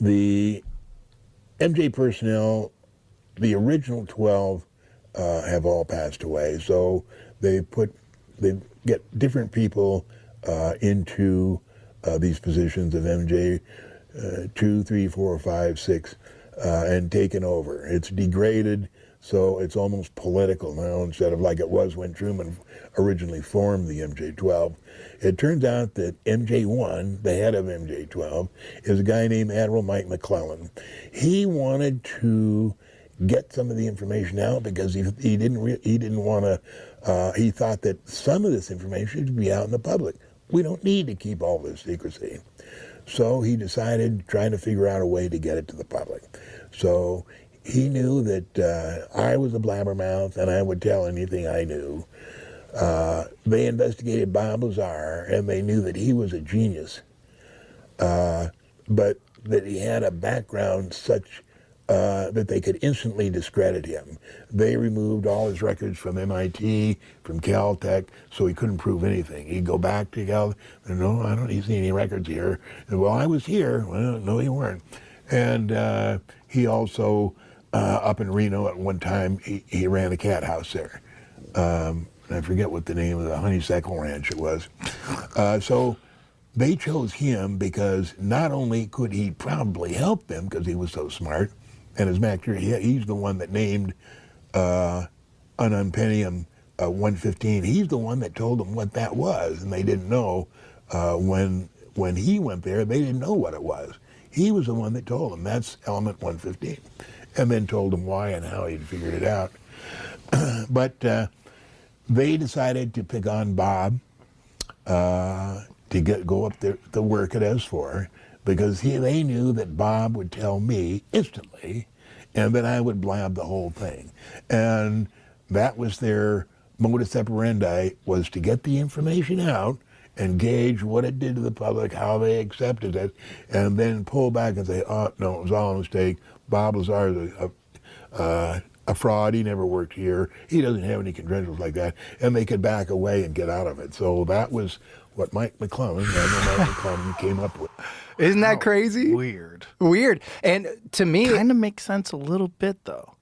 The MJ personnel, the original 12, have all passed away. So they get different people into these positions of MJ 2, 3, 4, 5, 6, and taken over. It's degraded, so it's almost political now instead of like it was when Truman originally formed the MJ12. It turns out that MJ1, the head of MJ12, is a guy named Admiral Mike McClellan. He wanted to get some of the information out because he didn't want to. He thought that some of this information should be out in the public. We don't need to keep all this secrecy. So he decided trying to figure out a way to get it to the public. So he knew that I was a blabbermouth and I would tell anything I knew. They investigated Bob Lazar and they knew that he was a genius, but that he had a background such that they could instantly discredit him. They removed all his records from MIT, from Caltech, so he couldn't prove anything. He'd go back to Caltech, no, I don't see any records here. And, well, I was here. Well, no, you weren't. And he also, up in Reno at one time, he ran a cat house there. I forget what the name of the honeysuckle ranch it was. So they chose him because not only could he probably help them because he was so smart, and as master, he's the one that named ununpennium 115. He's the one that told them what that was, and they didn't know when he went there. They didn't know what it was. He was the one that told them that's element 115, and then told them why and how he'd figured it out. But they decided to pick on Bob to go up there to work at S4. Because they knew that Bob would tell me instantly, and that I would blab the whole thing. And that was their modus operandi, was to get the information out and gauge what it did to the public, how they accepted it, and then pull back and say, oh, no, it was all a mistake. Bob Lazar is a fraud. He never worked here. He doesn't have any credentials like that. And they could back away and get out of it. So that was what Mike McClellan, Admiral Mike McClellan, came up with. Isn't that crazy? Weird. Weird. And to me, Kind of makes sense a little bit, though.